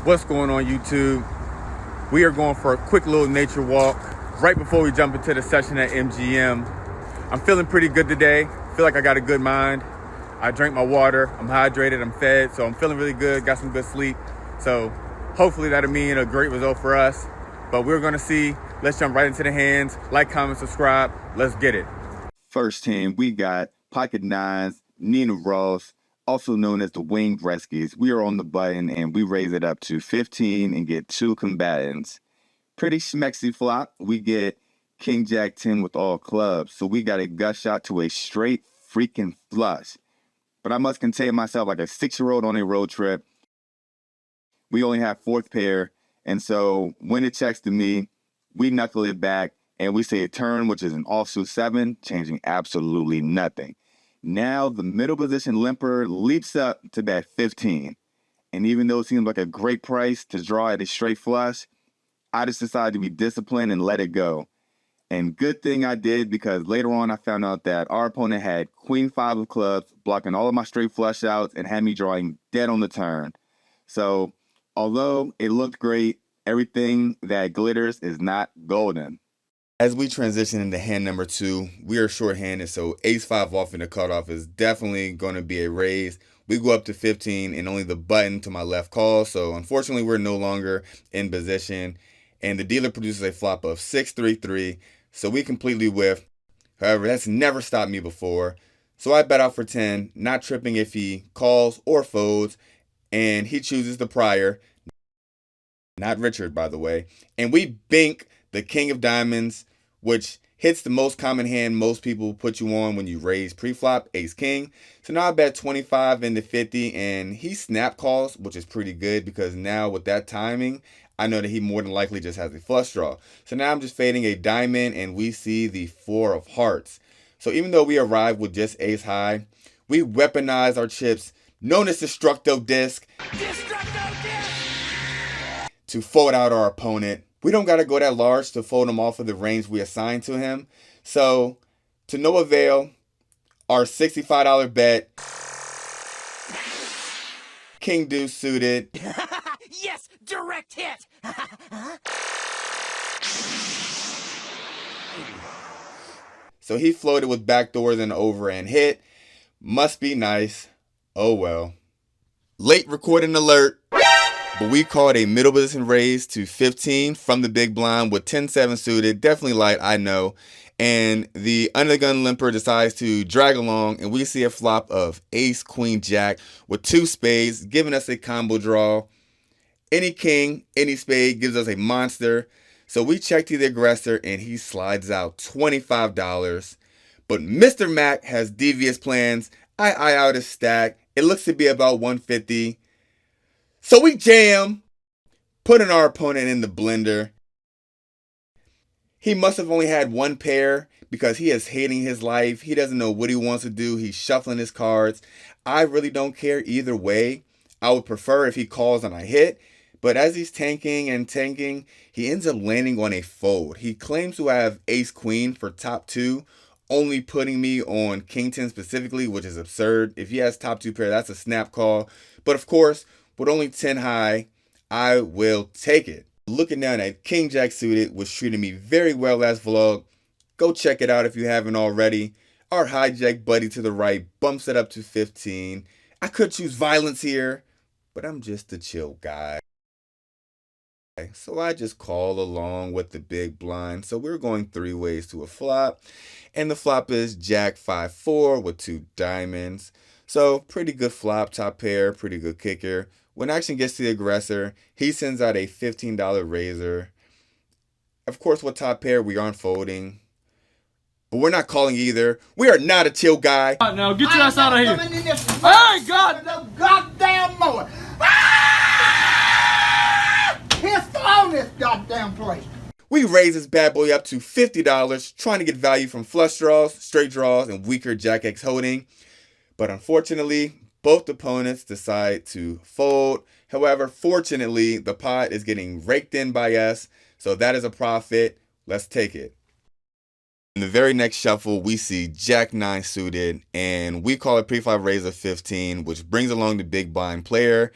What's going on, YouTube? We are going for a quick little nature walk right before we jump into the session at MGM. I'm feeling pretty good today. Feel like I got a good mind. I drank my water, I'm hydrated, I'm fed, so I'm feeling really good, got some good sleep. So hopefully that'll mean a great result for us. But we're gonna see. Let's jump right into the hands. Like, comment, subscribe. Let's get it. First team, we got Pocket Nines, Nina Ross, also known as the Winged Rescues. We are on the button and we raise it up to 15 and get 2 combatants. Pretty schmexy flop. We get King Jack 10 with all clubs. So we got a gut shot to a straight freaking flush. But I must contain myself like a 6-year-old on a road trip. We only have 4th pair. And so when it checks to me, we knuckle it back and we say a turn, which is an offsuit 7, changing absolutely nothing. Now the middle position limper leaps up to that 15. And even though it seems like a great price to draw at a straight flush, I just decided to be disciplined and let it go. And good thing I did, because later on I found out that our opponent had Queen 5 of clubs, blocking all of my straight flush outs and had me drawing dead on the turn. So although it looked great, everything that glitters is not golden. As we transition into hand number 2, we are short-handed, so ace-5 off in the cutoff is definitely going to be a raise. We go up to 15 and only the button to my left calls, so unfortunately we're no longer in position. And the dealer produces a flop of 6-3-3, so we completely whiff. However, that's never stopped me before. So I bet out for 10, not tripping if he calls or folds, and he chooses the prior. Not Richard, by the way. And we bink the King of Diamonds, which hits the most common hand most people put you on when you raise pre-flop, Ace-King. So now I bet 25 into 50, and he snap calls, which is pretty good because now with that timing, I know that he more than likely just has a flush draw. So now I'm just fading a diamond, and we see the 4 of hearts. So even though we arrive with just ace high, we weaponize our chips, known as Destructo Disc, to fold out our opponent. We don't got to go that large to fold him off of the range we assigned to him. So, to no avail, our $65 bet, King Deuce suited. Yes, direct hit. So he floated with backdoors and over and hit. Must be nice. Oh well. Late recording alert. But we called a middle position raise to 15 from the big blind with 10-7 suited. Definitely light, I know. And the under the gun limper decides to drag along, and we see a flop of ace, queen, jack with 2 spades, giving us a combo draw. Any king, any spade gives us a monster. So we check to the aggressor, and he slides out $25. But Mr. Mac has devious plans. I eye out his stack. It looks to be about 150. So we jam, putting our opponent in the blender. He must have only had 1 pair because he is hating his life. He doesn't know what he wants to do. He's shuffling his cards. I really don't care either way. I would prefer if he calls and I hit. But as he's tanking and tanking, he ends up landing on a fold. He claims to have ace-queen for top 2, only putting me on king 10 specifically, which is absurd. If he has top 2 pair, that's a snap call. But of course, with only 10 high, I will take it. Looking down at King Jack suited, which treated me very well last vlog. Go check it out if you haven't already. Our hijack buddy to the right bumps it up to 15. I could choose violence here, but I'm just a chill guy. So I just call along with the big blind. So we're going 3 ways to a flop. And the flop is Jack 5-4 with 2 diamonds. So pretty good flop, top pair, pretty good kicker. When action gets to the aggressor, he sends out a $15 raiser. Of course, with top pair, we aren't folding. But we're not calling either. We are not a chill guy. Now get your ass out of here. Hey, God! The goddamn mower. He's on this goddamn place. We raise this bad boy up to $50, trying to get value from flush draws, straight draws, and weaker Jack X holding. But unfortunately, both opponents decide to fold. However, fortunately, the pot is getting raked in by us, so that is a profit. Let's take it. In the very next shuffle, we see Jack 9 suited, and we call it pre-flop raise of 15, which brings along the big blind player.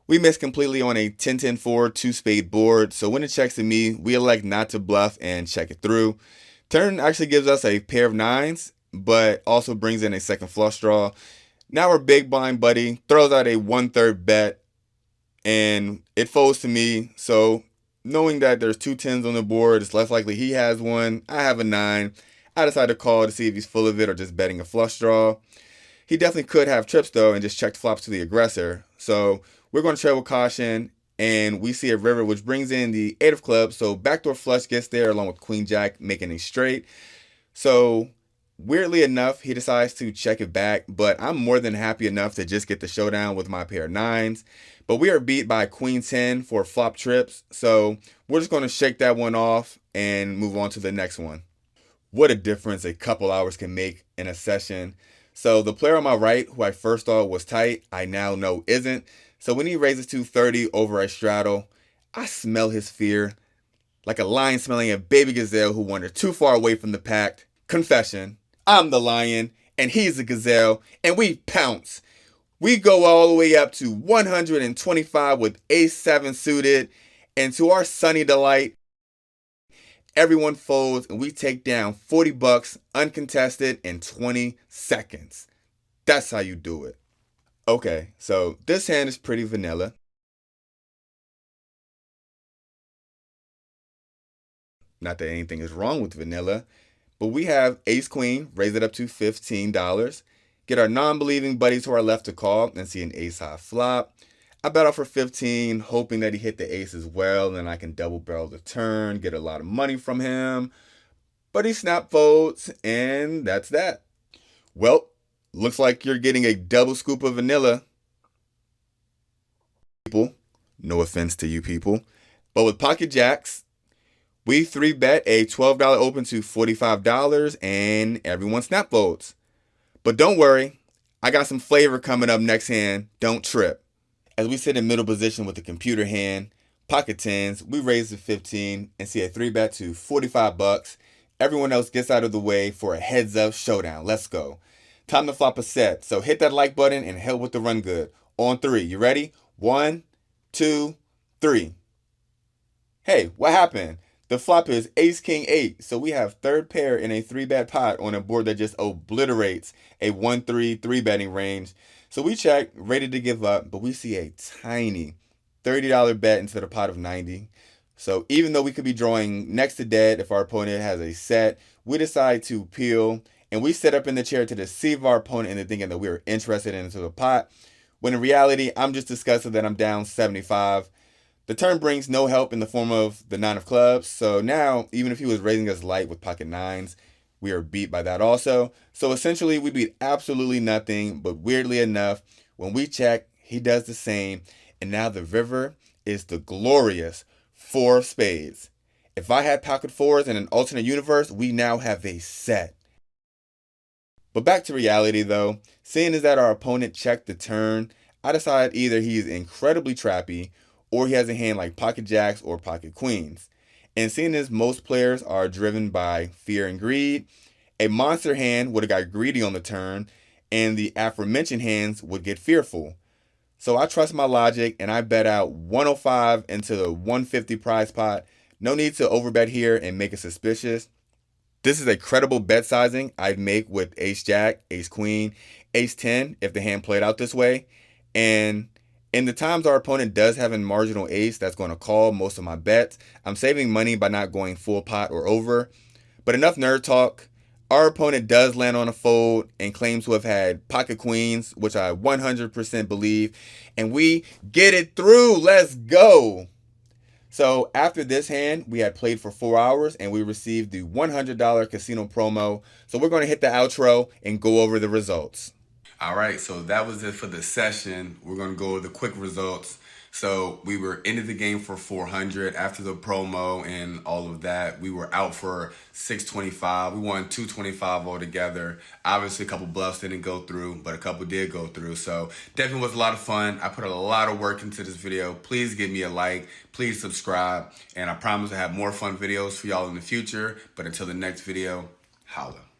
We missed completely on a 10-10-4 two-spade board, so when it checks to me, we elect not to bluff and check it through. Turn actually gives us a pair of nines, but also brings in a second flush draw. Now our big blind buddy throws out a 1/3 bet, and it folds to me. So knowing that there's two tens on the board, it's less likely he has one. I have a 9. I decide to call to see if he's full of it or just betting a flush draw. He definitely could have trips though and just checked flops to the aggressor. So we're going to tread with caution, and we see a river which brings in the 8 of clubs. So backdoor flush gets there along with queen jack, making a straight. So weirdly enough, he decides to check it back, but I'm more than happy enough to just get the showdown with my pair of 9s. But we are beat by queen 10 for flop trips, so we're just going to shake that one off and move on to the next one. What a difference a couple hours can make in a session. So the player on my right, who I first thought was tight, I now know isn't. So when he raises to 30 over a straddle, I smell his fear. Like a lion smelling a baby gazelle who wandered too far away from the pack. Confession, I'm the lion, and he's the gazelle, and we pounce. We go all the way up to 125 with ace-7 suited, and to our sunny delight, everyone folds, and we take down 40 bucks uncontested in 20 seconds. That's how you do it. Okay, so this hand is pretty vanilla. Not that anything is wrong with vanilla, but we have ace queen, raise it up to $15. Get our non-believing buddy to our left to call and see an ace high flop. I bet off for 15, hoping that he hit the ace as well, and I can double barrel the turn, get a lot of money from him. But he snap folds, and that's that. Well, looks like you're getting a double scoop of vanilla. People, no offense to you people, but with pocket jacks, we 3-bet a $12 open to $45, and everyone snap folds. But don't worry, I got some flavor coming up next hand. Don't trip. As we sit in middle position with the computer hand, pocket tens, we raise to 15 and see a 3-bet to 45 bucks. Everyone else gets out of the way for a heads up showdown. Let's go. Time to flop a set. So hit that like button and help with the run good. On 3. You ready? 1, 2, 3. Hey, what happened? The flop is ace king 8, so we have third pair in a 3-bet pot on a board that just obliterates a 1-3 3-betting range. So we check, ready to give up, but we see a tiny $30 bet into the pot of 90. So even though we could be drawing next to dead if our opponent has a set, we decide to peel, and we sit up in the chair to deceive our opponent into thinking that we were interested into the pot, when in reality, I'm just disgusted that I'm down 75. The turn brings no help in the form of the 9 of clubs, so now, even if he was raising us light with pocket 9s, we are beat by that also. So essentially, we beat absolutely nothing, but weirdly enough, when we check, he does the same, and now the river is the glorious 4 of spades. If I had pocket 4s in an alternate universe, we now have a set. But back to reality though, seeing as that our opponent checked the turn, I decide either he's incredibly trappy, or he has a hand like pocket jacks or pocket queens. And seeing as most players are driven by fear and greed, a monster hand would have got greedy on the turn, and the aforementioned hands would get fearful. So I trust my logic, and I bet out 105 into the 150 prize pot. No need to overbet here and make it suspicious. This is a credible bet sizing I'd make with ace jack, ace queen, ace 10 if the hand played out this way. And in the times our opponent does have a marginal ace that's going to call most of my bets, I'm saving money by not going full pot or over. But enough nerd talk. Our opponent does land on a fold and claims to have had pocket queens, which I 100% believe. And we get it through. Let's go. So after this hand, we had played for 4 hours and we received the $100 casino promo. So we're going to hit the outro and go over the results. All right, so that was it for the session. We're going to go over the quick results. So we were into the game for 400 after the promo and all of that. We were out for 625. We won 225 altogether. Obviously, a couple bluffs didn't go through, but a couple did go through. So definitely was a lot of fun. I put a lot of work into this video. Please give me a like. Please subscribe. And I promise to have more fun videos for y'all in the future. But until the next video, holla.